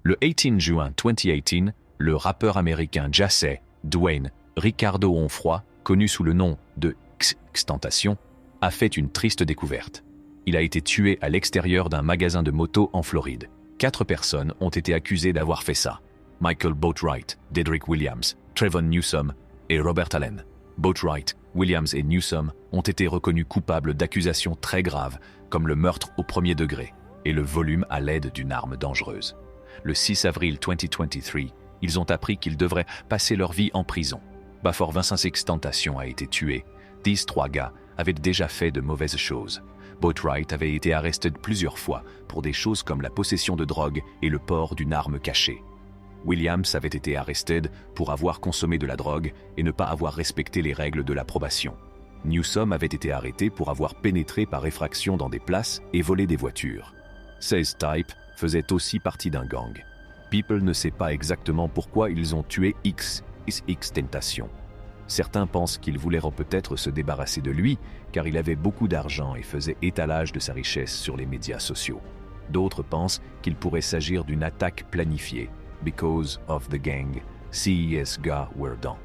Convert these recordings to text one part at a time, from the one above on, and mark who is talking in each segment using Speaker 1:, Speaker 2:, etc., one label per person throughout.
Speaker 1: Le 18 juin 2018, le rappeur américain Jassé Dwayne Ricardo Onfroy, connu sous le nom de XXXTentacion, a fait une triste découverte. Il a été tué à l'extérieur d'un magasin de motos en Floride. 4 personnes ont été accusées d'avoir fait ça. Michael Boatwright, Dedrick Williams, Trayvon Newsome et Robert Allen. Boatwright, Williams et Newsome ont été reconnus coupables d'accusations très graves, comme le meurtre au premier degré et le volume à l'aide d'une arme dangereuse. Le 6 avril 2023, ils ont appris qu'ils devraient passer leur vie en prison. Before XXXTentacion a été tué, 3 gars avaient déjà fait de mauvaises choses. Boatwright avait été arrêté plusieurs fois pour des choses comme la possession de drogue et le port d'une arme cachée. Williams avait été arrêté pour avoir consommé de la drogue et ne pas avoir respecté les règles de l'approbation. Newsome avait été arrêté pour avoir pénétré par effraction dans des places et volé des voitures. 16 Type faisait aussi partie d'un gang. People ne sait pas exactement pourquoi ils ont tué XXXTentacion. Certains pensent qu'ils voulaient peut-être se débarrasser de lui car il avait beaucoup d'argent et faisait étalage de sa richesse sur les médias sociaux. D'autres pensent qu'il pourrait s'agir d'une attaque planifiée, because of the gang, CES gars were done.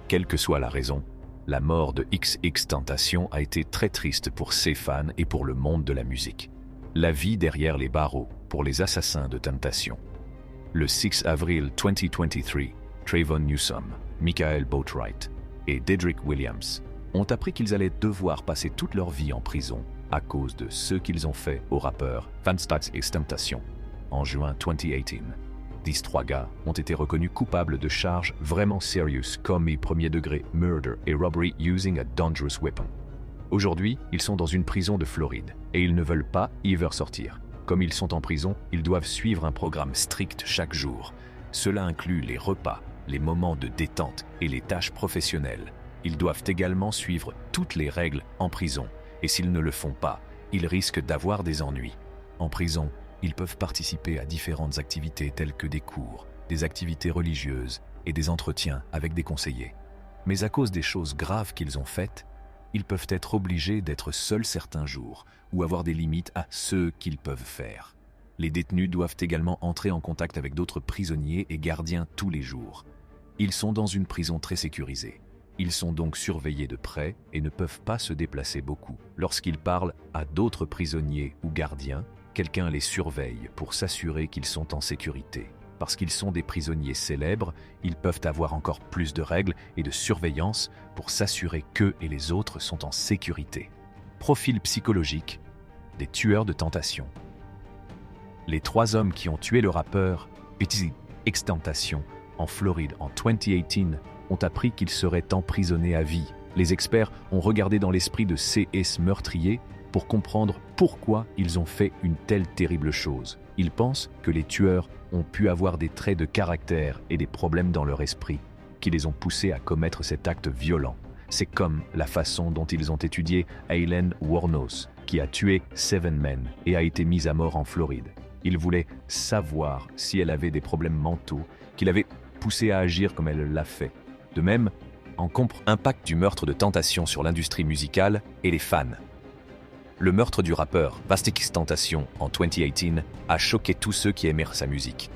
Speaker 1: Quelle que soit la raison, la mort de XXXTentacion a été très triste pour ses fans et pour le monde de la musique. La vie derrière les barreaux pour les assassins de Tentation. Le 6 avril 2023, Trayvon Newsome, Michael Boatwright et Dedrick Williams ont appris qu'ils allaient devoir passer toute leur vie en prison à cause de ce qu'ils ont fait au rappeur XXXTentacion en juin 2018. 3 gars ont été reconnus coupables de charges vraiment serious comme premier degré murder et robbery using a dangerous weapon. Aujourd'hui, ils sont dans une prison de Floride et ils ne veulent pas y sortir. Comme ils sont en prison, ils doivent suivre un programme strict chaque jour. Cela inclut les repas, les moments de détente et les tâches professionnelles. Ils doivent également suivre toutes les règles en prison et s'ils ne le font pas, ils risquent d'avoir des ennuis. En prison, ils peuvent participer à différentes activités telles que des cours, des activités religieuses et des entretiens avec des conseillers. Mais à cause des choses graves qu'ils ont faites, ils peuvent être obligés d'être seuls certains jours ou avoir des limites à ce qu'ils peuvent faire. Les détenus doivent également entrer en contact avec d'autres prisonniers et gardiens tous les jours. Ils sont dans une prison très sécurisée. Ils sont donc surveillés de près et ne peuvent pas se déplacer beaucoup. Lorsqu'ils parlent à d'autres prisonniers ou gardiens, quelqu'un les surveille pour s'assurer qu'ils sont en sécurité. Parce qu'ils sont des prisonniers célèbres, ils peuvent avoir encore plus de règles et de surveillance pour s'assurer qu'eux et les autres sont en sécurité. Profil psychologique des tueurs de tentation. Les 3 hommes qui ont tué le rappeur XXXTentacion en Floride en 2018 ont appris qu'ils seraient emprisonnés à vie. Les experts ont regardé dans l'esprit de ces meurtriers pour comprendre pourquoi ils ont fait une telle terrible chose. Ils pensent que les tueurs ont pu avoir des traits de caractère et des problèmes dans leur esprit qui les ont poussés à commettre cet acte violent. C'est comme la façon dont ils ont étudié Aileen Wuornos, qui a tué 7 men et a été mise à mort en Floride. Ils voulaient savoir si elle avait des problèmes mentaux qui l'avaient poussée à agir comme elle l'a fait. De même, impact du meurtre de Tentation sur l'industrie musicale et les fans. Le meurtre du rappeur XXXTentacion en 2018 a choqué tous ceux qui aimèrent sa musique.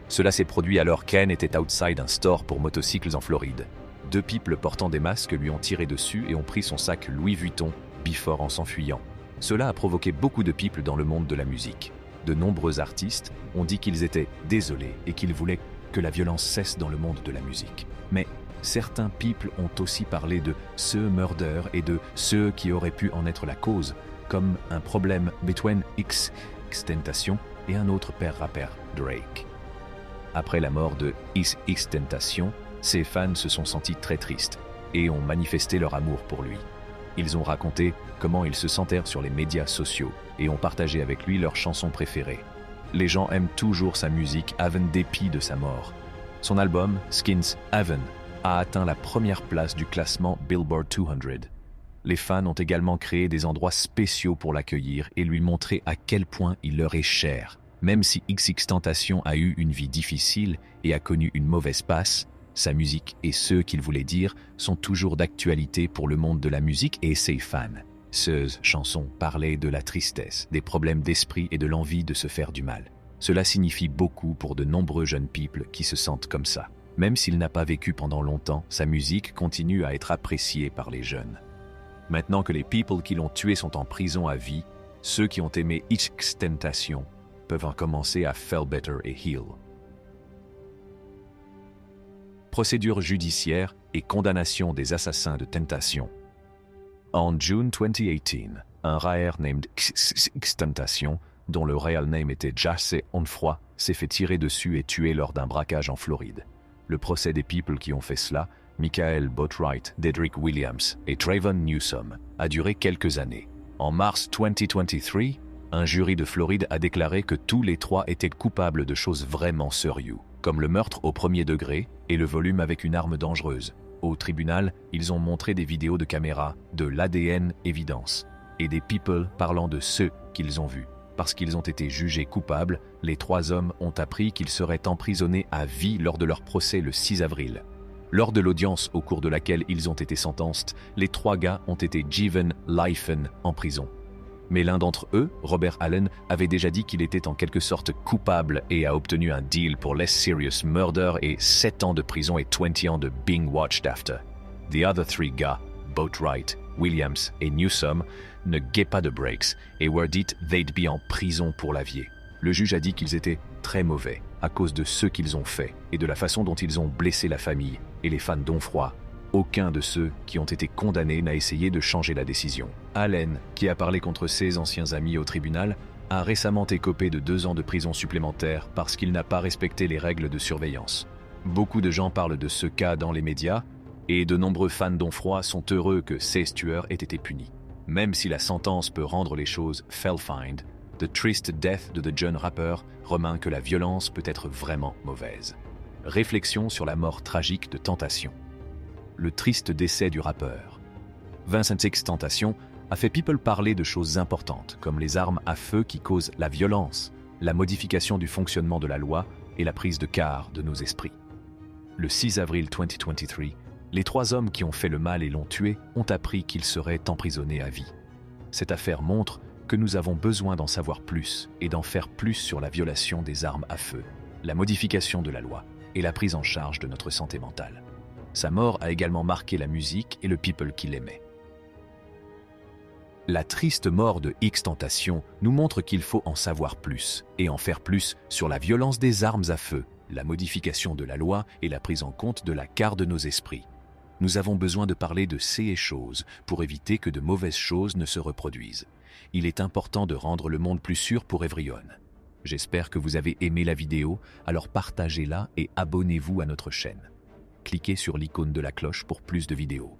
Speaker 1: Cela s'est produit alors Ken était outside un store pour motocycles en Floride. 2 people portant des masques lui ont tiré dessus et ont pris son sac Louis Vuitton Before en s'enfuyant. Cela a provoqué beaucoup de people dans le monde de la musique. De nombreux artistes ont dit qu'ils étaient désolés et qu'ils voulaient que la violence cesse dans le monde de la musique. Mais certains people ont aussi parlé de ce murder et de ceux qui auraient pu en être la cause, comme un problème between XXXTentacion et un autre père rappeur, Drake. Après la mort de XXXTentacion, ses fans se sont sentis très tristes et ont manifesté leur amour pour lui. Ils ont raconté comment ils se sentèrent sur les médias sociaux et ont partagé avec lui leurs chansons préférées. Les gens aiment toujours sa musique avant dépit de sa mort. Son album, Skins Heaven, a atteint la première place du classement Billboard 200. Les fans ont également créé des endroits spéciaux pour l'accueillir et lui montrer à quel point il leur est cher. Même si XXXTentacion a eu une vie difficile et a connu une mauvaise passe, sa musique et ce qu'il voulait dire sont toujours d'actualité pour le monde de la musique et ses fans. Ces chansons parlaient de la tristesse, des problèmes d'esprit et de l'envie de se faire du mal. Cela signifie beaucoup pour de nombreux jeunes people qui se sentent comme ça. Même s'il n'a pas vécu pendant longtemps, sa musique continue à être appréciée par les jeunes. Maintenant que les people qui l'ont tué sont en prison à vie, ceux qui ont aimé XXXTentacion peuvent en commencer à Feel Better et Heal. Procédure judiciaire et condamnation des assassins de Tentation. En June 2018, un rapper named XXXTentacion, dont le real name était Jace Onfroy, s'est fait tirer dessus et tuer lors d'un braquage en Floride. Le procès des people qui ont fait cela, Michael Boatwright, Dedrick Williams et Trayvon Newsom, a duré quelques années. En mars 2023, un jury de Floride a déclaré que tous les trois étaient coupables de choses vraiment sérieuses, comme le meurtre au premier degré et le volume avec une arme dangereuse. Au tribunal, ils ont montré des vidéos de caméras, de l'ADN évidence, et des people parlant de ceux qu'ils ont vus. Parce qu'ils ont été jugés coupables, les trois hommes ont appris qu'ils seraient emprisonnés à vie lors de leur procès le 6 avril. Lors de l'audience au cours de laquelle ils ont été sentenced, les trois gars ont été given lifen en prison. Mais l'un d'entre eux, Robert Allen, avait déjà dit qu'il était en quelque sorte coupable et a obtenu un deal pour less serious murder et 7 ans de prison et 20 ans de being watched after. The other three gars, Boatwright, Williams et Newsom, ne guaient pas de breaks et were dit they'd be en prison pour la vie. Le juge a dit qu'ils étaient très mauvais à cause de ce qu'ils ont fait et de la façon dont ils ont blessé la famille et les fans d'Onfroy. Aucun de ceux qui ont été condamnés n'a essayé de changer la décision. Allen, qui a parlé contre ses anciens amis au tribunal, a récemment écopé de 2 ans de prison supplémentaire parce qu'il n'a pas respecté les règles de surveillance. Beaucoup de gens parlent de ce cas dans les médias et de nombreux fans d'Onfroy sont heureux que ces tueurs aient été punis. Même si la sentence peut rendre les choses fell-find, The Triste Death de The jeune rappeur remarque que la violence peut être vraiment mauvaise. Réflexion sur la mort tragique de Tentation. Le triste décès du rappeur. Vincent XXXTentacion a fait people parler de choses importantes comme les armes à feu qui causent la violence, la modification du fonctionnement de la loi et la prise de quart de nos esprits. Le 6 avril 2023, les 3 hommes qui ont fait le mal et l'ont tué ont appris qu'ils seraient emprisonnés à vie. Cette affaire montre que nous avons besoin d'en savoir plus et d'en faire plus sur la violation des armes à feu, la modification de la loi et la prise en charge de notre santé mentale. Sa mort a également marqué la musique et le people qui l'aimait. La triste mort de XXXTentacion nous montre qu'il faut en savoir plus et en faire plus sur la violence des armes à feu, la modification de la loi et la prise en compte de la quart de nos esprits. Nous avons besoin de parler de ces choses pour éviter que de mauvaises choses ne se reproduisent. Il est important de rendre le monde plus sûr pour everyone. J'espère que vous avez aimé la vidéo, alors partagez-la et abonnez-vous à notre chaîne. Cliquez sur l'icône de la cloche pour plus de vidéos.